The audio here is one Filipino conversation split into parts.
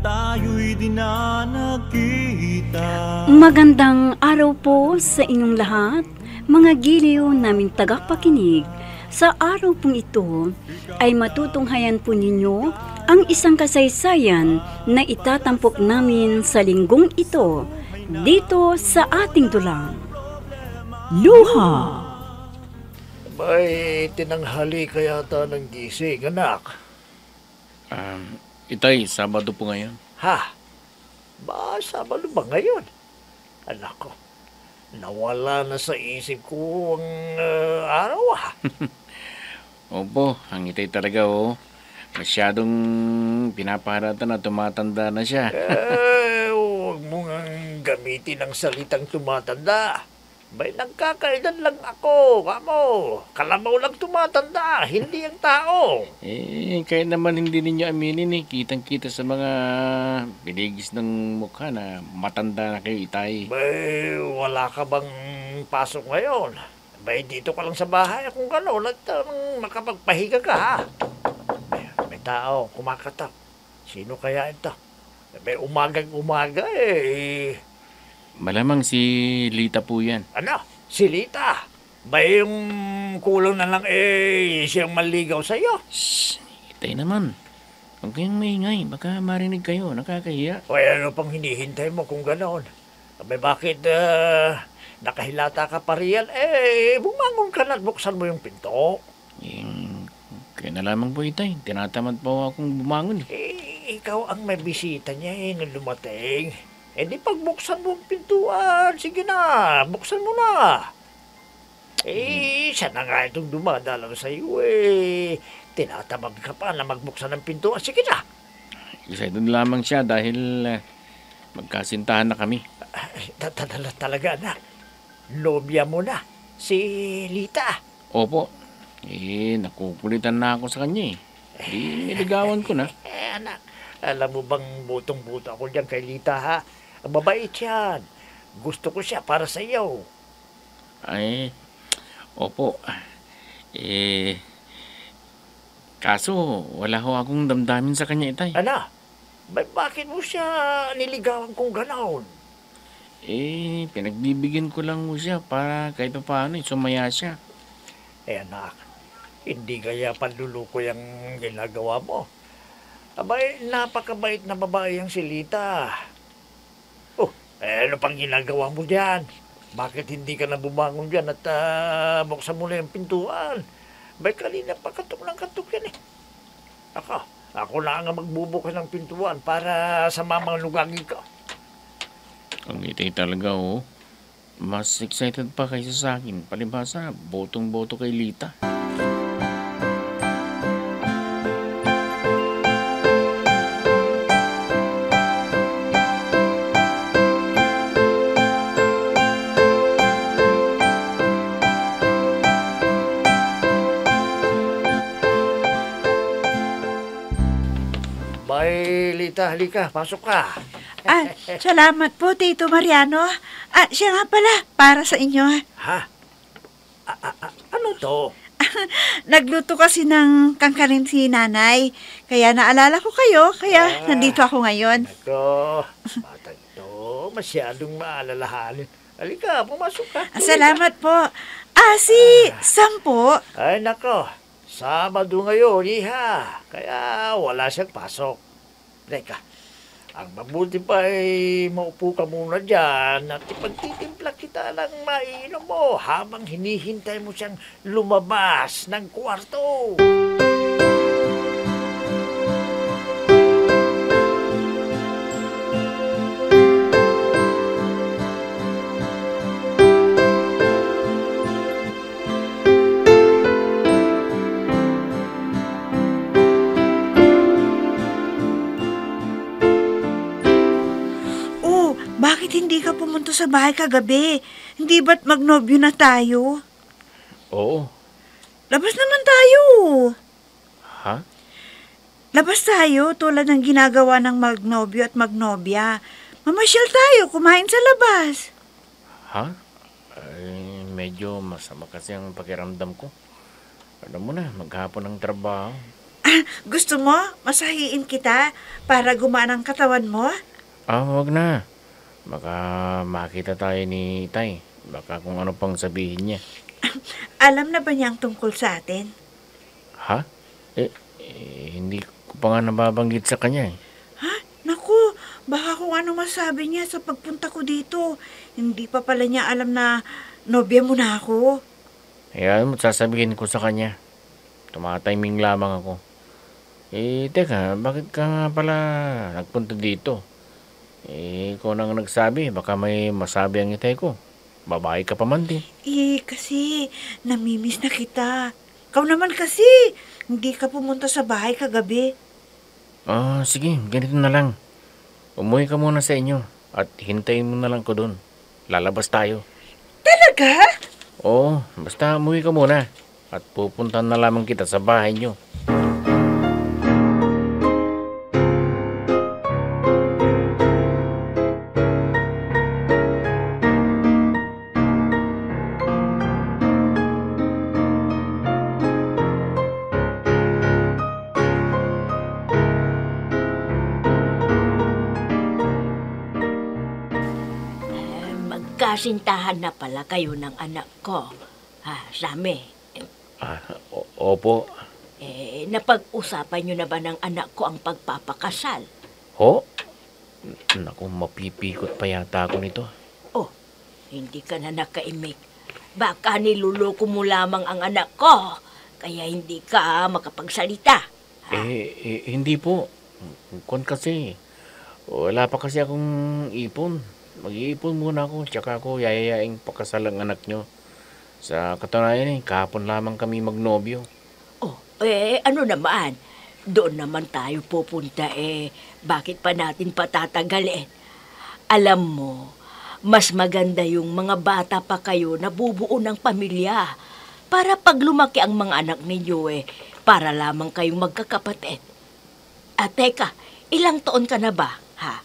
tayo'y di na nakita. Magandang araw po sa inyong lahat, mga giliw naming tagapakinig. Sa araw pong ito ay matutunghayan po ninyo ang isang kasaysayan na itatampok namin sa linggong ito dito sa ating dulang. Luha. May tinanghali ka yata ng gising, anak. Itay, Sabado po ngayon. Ha? Ba, Sabado ba ngayon? Anak ko, nawala na sa isip ko ang araw Opo, ang Itay talaga Masyadong pinapaharatan na tumatanda na siya. Huwag mo nga gamitin ang salitang tumatanda. May nagkakaedad lang ako, kamo. Kalamaw lang tumatanda, hindi ang tao. Kaya naman hindi ninyo aminin Kitang-kita sa mga binigis ng mukha na matanda na kayo, Itay. Bay, wala ka bang pasok ngayon? Bay, dito ka lang sa bahay kung gano'n at makapagpahiga ka, ha? May tao, kumakatok. Sino kaya ito? May umagang-umaga Malamang si Lita po yan. Ano? Si Lita? Ba yung kulang na lang siyang maligaw sa'yo? Shhh! Itay naman. Huwag kayong maingay. Baka marinig kayo. Nakakahiya. O ano pang hinihintay mo kung gano'n? Abay bakit nakahilata ka pa riyan? Bumangon ka na at buksan mo yung pinto. Kaya na lamang po, Itay. Tinatamad po akong bumangon. Ikaw ang may bisita niya nung lumating. Di pagbuksan mo ang pintuan. Sige na, buksan mo na. Siya na nga itong dumadalaw sa iyo Tinatamad ka pa na magbuksan ng pintuan. Sige na. Excited lamang siya dahil magkasintahan na kami. Talaga na. Nobya mo na. Si Lita. Opo. Nakukulitan na ako sa kanya niligawan ko na. Anak, alam mo bang butong-buto ako diyan kay Lita, ha? Ang mabait yan. Gusto ko siya para sa iyo. Opo. Kaso wala ho akong damdamin sa kanya, Itay. Ano? Bakit mo siya niligawan kung gano'n? Pinagbibigyan ko lang mo siya para kahit paano sumaya siya. Anak, hindi kaya panluluko yung ginagawa mo. Abay, napakabait na babae ang si Lita. Ano pang ginagawa mo dyan? Bakit hindi ka na bumangon dyan at buksan mo na yung pintuan? Bay, kanina pa katok ng katok yan Ako na nga magbubukas ng pintuan para sa mamang lugangin ko. Ang Itay talaga, Mas excited pa kaysa sa akin. Palibhasa, botong-boto kay Lita. Bay, Lita, halika, pasok ka. Salamat po, Tito Mariano. Siya nga pala, para sa inyo. Ha? Ano to? Nagluto kasi ng kangkarin si nanay. Kaya naalala ko kayo, kaya nandito ako ngayon. Ako, batang ito, masyadong maalalahanin. Halika, pumasok ka. Salamat po. Si Sam po. Ay, nako, Sabado ngayon, iha. Kaya wala siyang pasok. Teka, ang mabuti pa maupo ka muna dyan at ipagtitimpla kita ng maiinom mo habang hinihintay mo siyang lumabas ng kwarto. Bakit hindi ka pumunta sa bahay kagabi? Hindi ba't magnobyo na tayo? Oo. Labas naman tayo. Ha? Labas tayo tulad ng ginagawa ng magnobyo at magnobya. Mamasyal tayo, kumain sa labas. Ha? Medyo masama kasi ang pakiramdam ko. Alam mo na, maghapon ng trabaho. Gusto mo? Masahiin kita para gumana ang katawan mo? Wag na. Baka makita tayo ni Itay. Baka kung ano pang sabihin niya. Alam na ba niya ang tungkol sa atin? Ha? Hindi ko pa nga nababanggit sa kanya eh. Ha? Naku, baka kung ano masabi niya sa pagpunta ko dito. Hindi pa pala niya alam na nobya mo na ako. Hayaan mo, sasabihin ko sa kanya. Tumatiming lamang ako. Teka, bakit ka nga pala nagpunta dito? Ikaw nang nagsabi, baka may masabi ang Itay ko. Babae ka pa man din. Kasi namimiss na kita. Ikaw naman kasi, hindi ka pumunta sa bahay kagabi. Sige, ganito na lang. Umuwi ka muna sa inyo at hintayin mo na lang ko doon. Lalabas tayo. Talaga? Oo, basta umuwi ka muna at pupuntahan na lamang kita sa bahay nyo. Magkasintahan na pala kayo ng anak ko. Sami. Opo. Napag-usapan nyo na ba ng anak ko ang pagpapakasal? Ho? Naku, mapipikot pa yata ako nito. Hindi ka na nakaimik. Baka niluloko mo lamang ang anak ko, kaya hindi ka makapagsalita. Hindi po. Kon kasi, wala pa kasi akong ipon. Mag-iipon muna ako, tsaka ako yayayaing pakasal ang anak nyo. Sa katunayan kahapon lamang kami magnobyo. Ano naman? Doon naman tayo pupunta bakit pa natin patatagalin? Alam mo, mas maganda yung mga bata pa kayo na bubuo ng pamilya. Para pag lumaki ang mga anak ninyo para lamang kayong magkakapatid. Teka, ilang taon ka na ba, ha?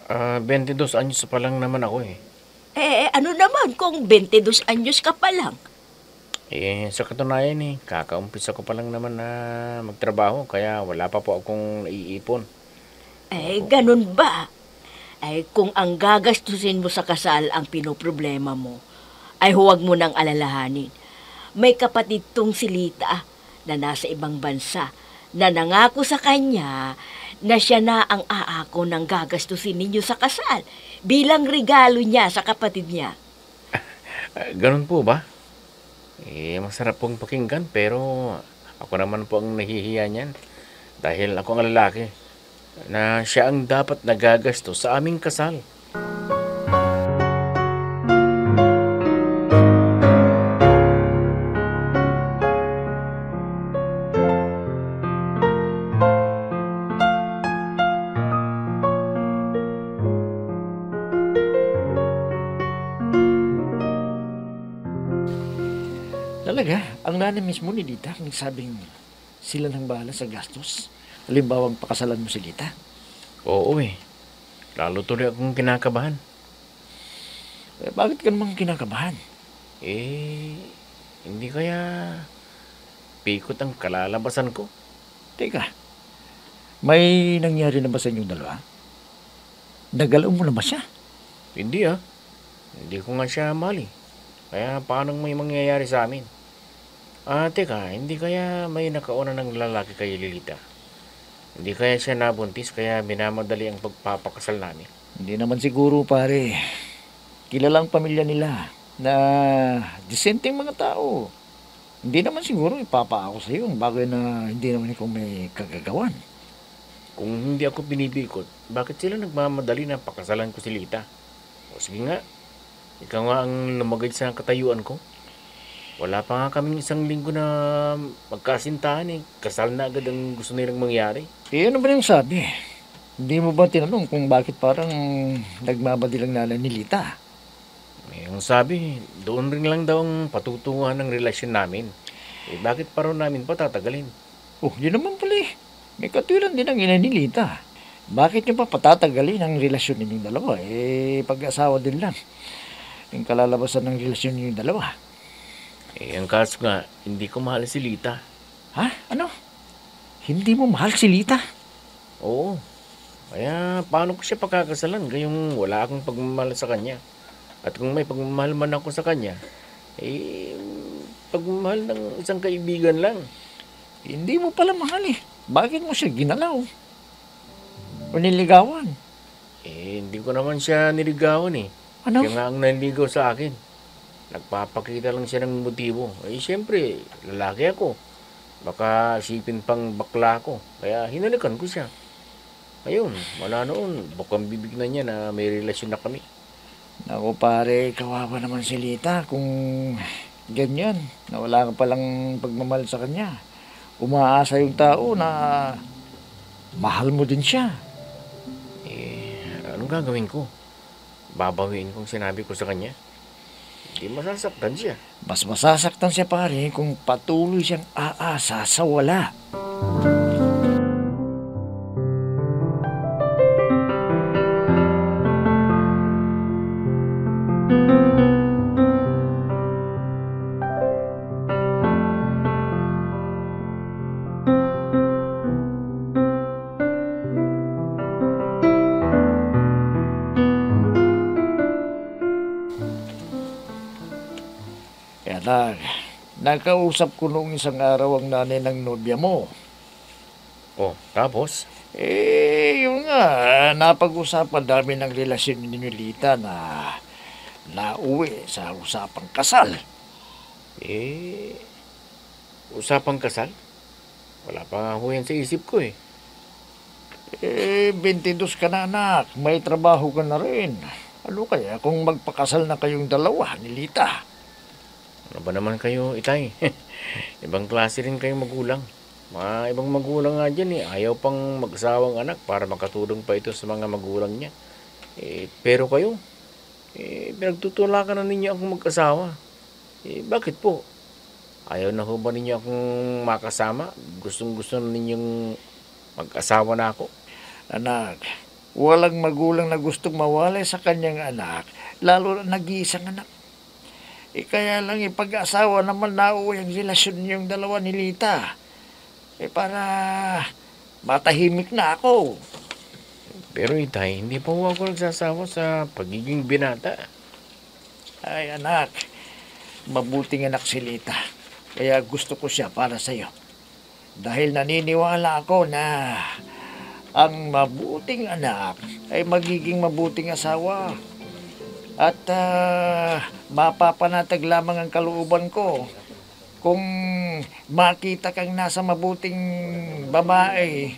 22 anyos pa lang naman ako Ano naman kung 22 anyos ka pa lang? Sa katunayan kakaumpisa ko pa lang naman na magtrabaho, kaya wala pa po akong naiipon. Ganun ba? Kung ang gagastusin mo sa kasal ang pinoproblema mo, ay huwag mo nang alalahanin. May kapatid tong si Lita na nasa ibang bansa na nangako sa kanya na siya na ang aako ng gagastusin ninyo sa kasal bilang regalo niya sa kapatid niya. Ganun po ba? Masarap pong pakinggan, pero ako naman po ang nahihiya niyan dahil ako ang lalaki na siya ang dapat nagagastos sa aming kasal. Talaga, ang nanay mismo ni Lita nagsabing sila nang bahala sa gastos. Halimbawa, pakasalan mo si Lita. Oo lalo tuloy akong kinakabahan. Bakit ka namang kinakabahan? Hindi kaya pikot ang kalalabasan ko? Teka, may nangyari na ba sa inyong dalawa? Nagalaw mo na ba siya? Hindi Hindi ko nga siya mahal Kaya paano may mangyayari sa amin? Teka, hindi kaya may nakauna ng lalaki kay Lilita? Hindi kaya siya nabuntis kaya minamadali ang pagpapakasal namin? Hindi naman siguro, pare. Kilalang pamilya nila na disenteng mga tao. Hindi naman siguro ipapaako sa iyo ang bagay na hindi naman ikaw may kagagawan. Kung hindi ako binibikot, bakit sila nagmamadali na pakasalan ko si Lita? Sige nga, ikaw nga ang lumagay sa katayuan ko. Wala pa nga kaming isang linggo na magkasintahan Kasal na agad ang gusto nilang mangyari. Ano ba yung sabi? Hindi mo ba tinanong kung bakit parang nagmamadilang nanay ni Lita? Ang sabi, doon rin lang daw ang patutunguhan ng relasyon namin. Bakit pa rin namin patatagalin? Yun naman pala May katwiran din ang ina ni Lita. Bakit nyo pa patatagalin ang relasyon ninyong dalawa? Pag-asawa din lang. Yung kalalabasan ng relasyon ninyong dalawa. Ang kaso nga, hindi ko mahal si Lita. Ha? Ano? Hindi mo mahal si Lita? Oo. Kaya paano ko siya pagkakasalan gayong wala akong pagmamahal sa kanya? At kung may pagmamahal man ako sa kanya, pagmamahal ng isang kaibigan lang. Hindi mo pala mahal eh. Bakit mo siya ginalaw? O niligawan? Hindi ko naman siya niligawan eh. Ano? Kaya nga ang nanligaw sa akin. Nagpapakita lang siya ng motibo. Siyempre, lalaki ako. Baka isipin pang bakla ako. Kaya hinalikan ko siya. Ayun, wala noon. Bukang bibig na niya na may relasyon na kami. Naku pare, kawawa naman si Lita kung ganyan. Na wala ka palang pagmamahal sa kanya. Umaasa yung tao na mahal mo din siya. Anong gagawin ko? Babawiin kong sinabi ko sa kanya. Hindi masasaktan siya. Mas masasaktan siya pare kung patuloy siyang aasa sa wala. Kaya nakausap ko noong isang araw ang nanay ng nobya mo. Oh, tapos? Yun nga, napag-usapan namin ng relasyon ninyo Lita na nauwi sa usapang kasal. Usapang kasal? Wala pa nga ho yan sa isip ko eh. 22 ka na anak, may trabaho ka na rin. Ano kaya kung magpakasal na kayong dalawa ni Lita? Ano ba naman kayo, Itay? Ibang klase rin kayong magulang. Mga ibang magulang nga dyan ayaw pang mag-asawang anak para makatulong pa ito sa mga magulang niya. Pero kayo, pinagtutulakan na ninyo akong mag-asawa. Bakit po? Ayaw na ho ba ninyo akong makasama? Gustong-gusto na ninyong mag-asawa na ako? Anak, walang magulang na gustong mawalay sa kanyang anak, lalo na nag-iisang anak. Kaya lang pag-asawa naman nauwi ang relasyon niyong dalawa ni Lita. Para matahimik na ako. Pero Itay, hindi pa ho ako nagsasawa sa pagiging binata. Ay anak, mabuting anak si Lita. Kaya gusto ko siya para sa'yo. Dahil naniniwala ako na ang mabuting anak ay magiging mabuting asawa. At mapapanatag lamang ang kalooban ko kung makita kang nasa mabuting babae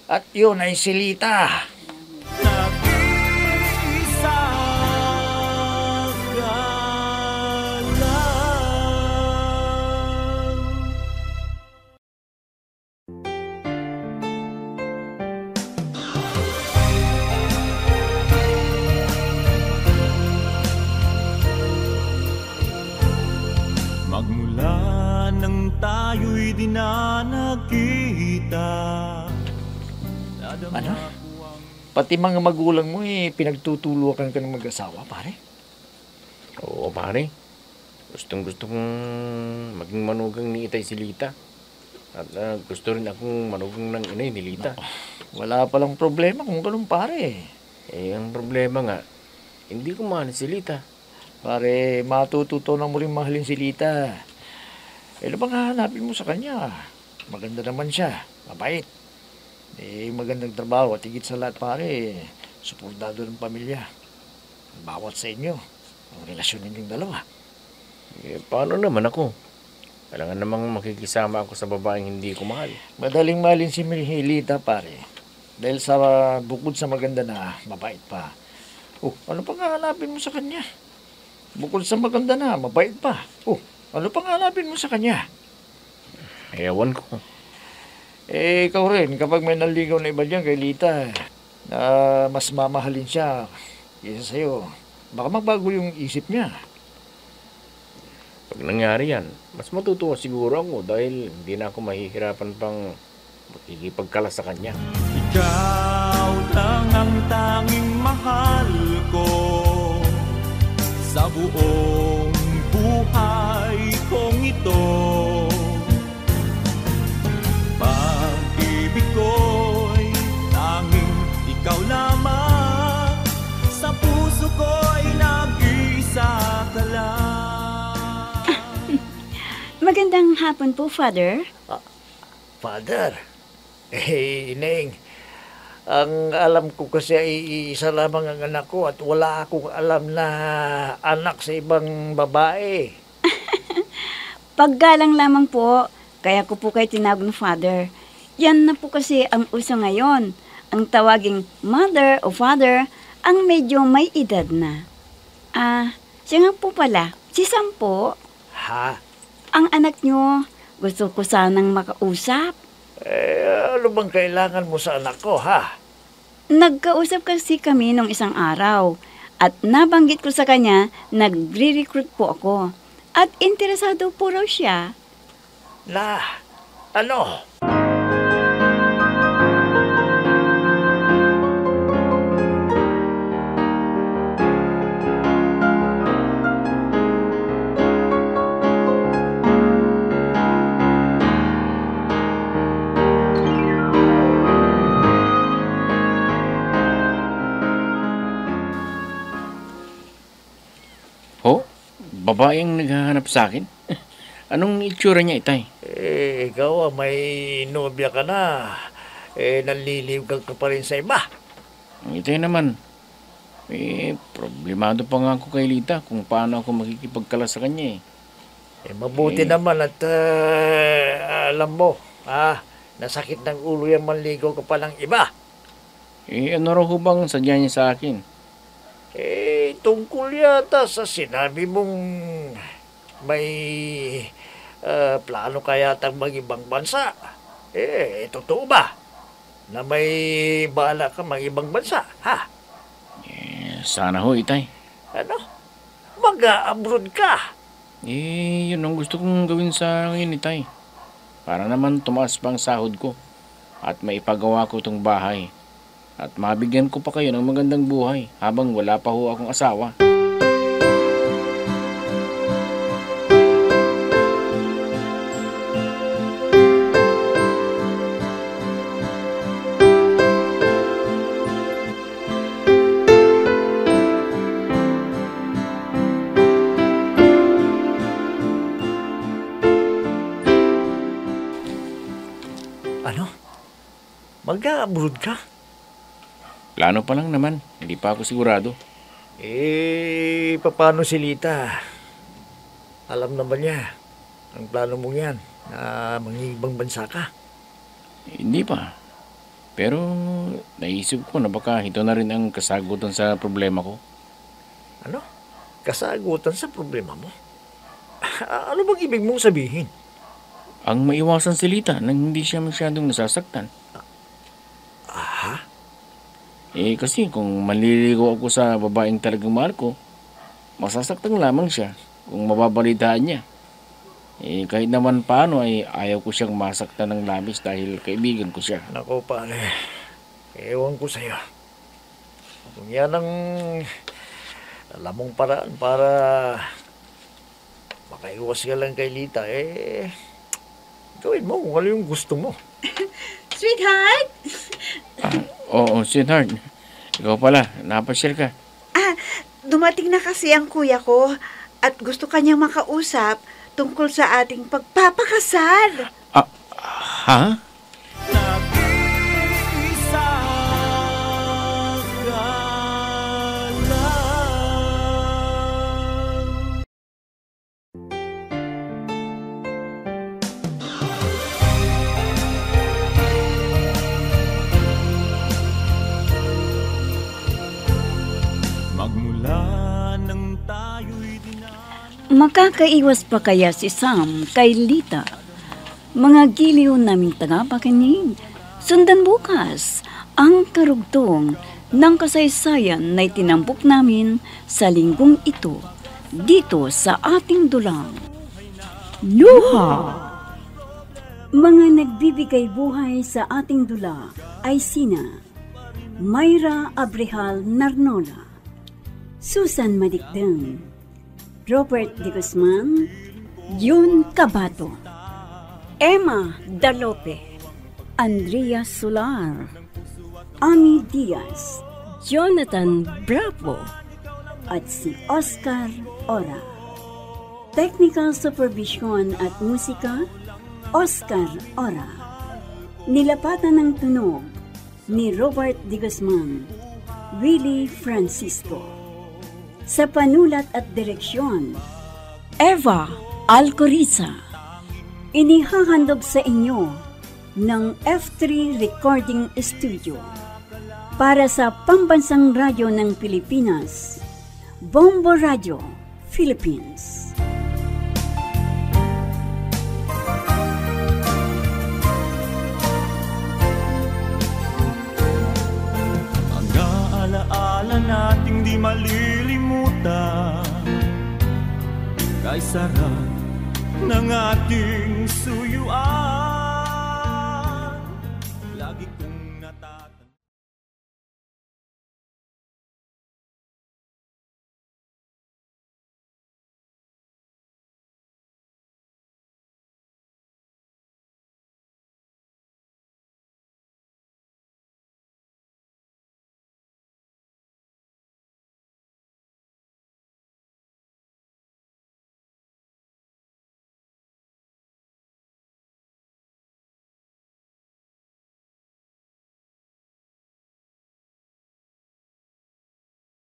at yun ay si Lita. Nag-iisa ka lang. Magmula nang tayo'y di na nagkita. Ano? Pati mga magulang mo pinagtutulukan ka ng mag-asawa, pare? Oo, pare. Gustong-gusto kong maging manugang ni Itay si Lita. At gusto rin akong manugang ng inay ni Lita. Wala palang problema kung ganun, pare. Ang problema nga, hindi ko mahal si Lita. Pare, matututunan mo rin mahalin si Lita. Ano bang hahanapin mo sa kanya? Maganda naman siya, mabait. Magandang trabaho at higit sa lahat, pare, suportado ng pamilya. Bawat sa inyo, ang relasyon ninyong dalawa. Paano naman ako? Kailangan namang makikisama ako sa babaeng hindi ko mahal. Madaling mahalin si Lita, pare. Dahil sa bukod sa maganda na, mabait pa. Ano pang hahanapin mo sa kanya? Bukod sa maganda na, mabait pa. Ano pang hanapin mo sa kanya? Ewan ko. Ikaw rin, kapag may naligaw na iba dyan kay Lita, na mas mamahalin siya kaysa sa'yo, baka magbago yung isip niya. Pag nangyari yan, mas matutuwa siguro ako dahil hindi na ako mahihirapan pang makikipagkala sa kanya. Ikaw lang ang tanging mahal ko sa buong buhay kong ito. Bakit Magandang hapon po, Father. Father, Ineng, ang alam ko kasi ay isa lamang ang anak ko at wala akong alam na anak sa ibang babae. Paggalang lamang po, kaya ko po kayo tinawag ng Father. Yan na po kasi ang uso ngayon. Ang tawaging mother o father ang medyo may edad na. Siya nga po pala, si Sam po. Ha? Ang anak nyo, gusto ko sanang makausap. Ano bang kailangan mo sa anak ko, ha? Nagkausap kasi kami nung isang araw at nabanggit ko sa kanya, nagre-recruit po ako. At interesado po raw siya. Na, ano? Ho? Babae ang naghahanap sa akin? Anong itsura niya, Itay? Ikaw may nobya ka na. Nanliliw ka pa rin sa iba. Ang Itay naman, problemado pa nga ako kay Lita kung paano ako makikipagkala sa kanya Mabuti naman at alam mo, nasakit ng ulo yung manligaw ka pa ng iba. Ano raw ho bang sadya niya sa akin? Tungkol yata sa sinabi mong may plano ka yatang mag-ibang bansa. Totoo ba? Na may bala ka mag-ibang bansa, ha? Sana ho, Itay. Ano? Mag-abroad ka? Yun ang gusto kong gawin sa ngayon, Itay. Para naman tumaas pa ang sahod ko at maipagawa ko itong bahay. At mabigyan ko pa kayo ng magandang buhay habang wala pa ho akong asawa. Ano? Mag-abroad ka? Plano pa lang naman, hindi pa ako sigurado. Paano si Lita? Alam naman niya ang plano mong yan na mangibang bansa ka. Hindi pa. Pero naisip ko na baka ito na rin ang kasagutan sa problema ko. Ano? Kasagutan sa problema mo? Ano bang ibig mong sabihin? Ang maiwasan si Lita nang hindi siya masyadong nasasaktan. Aha? Kasi kung manliligaw ako sa babaeng talagang mahal ko, masasaktan lamang siya kung mababalitaan niya. Kahit naman paano ay ayaw ko siyang masaktan ng labis dahil kaibigan ko siya. Nako pare, ewan ko sa'yo. Kung yan ang alam mong paraan para makaiwas ka lang kay Lita, gawin mo kung ano yung gusto mo. Sweetheart? Oo, sweetheart. Ikaw pala, napasyal ka. Dumating na kasi ang kuya ko at gusto kanyang makausap tungkol sa ating pagpapakasal. Ha? Nag-iisa ka lang. Magmula nang tayo'y Makakaiwas pa kaya si Sam kay Lita? Mga giliw naming tagapakinig, sundan bukas ang karugtong ng kasaysayan na itinampok namin sa linggong ito dito sa ating dulang. Luha! Mga nagbibigay buhay sa ating dula ay sina Mayra Abrehal Narnola, Susan Madikdeng, Robert De Guzman, Jun Cabato, Emma Dalope, Andrea Solar, Ami Diaz, Jonathan Bravo, at si Oscar Ora. Technical Supervision at Musika, Oscar Ora. Nilapatan ng tunog ni Robert D. Guzman, Willie Francisco. Sa panulat at direksyon, Eva Alcoriza. Inihahandog sa inyo ng F3 Recording Studio para sa Pambansang Radyo ng Pilipinas, Bombo Radio, Philippines. Alaala nating di malilimutan, kay sarap ng ating suyuan.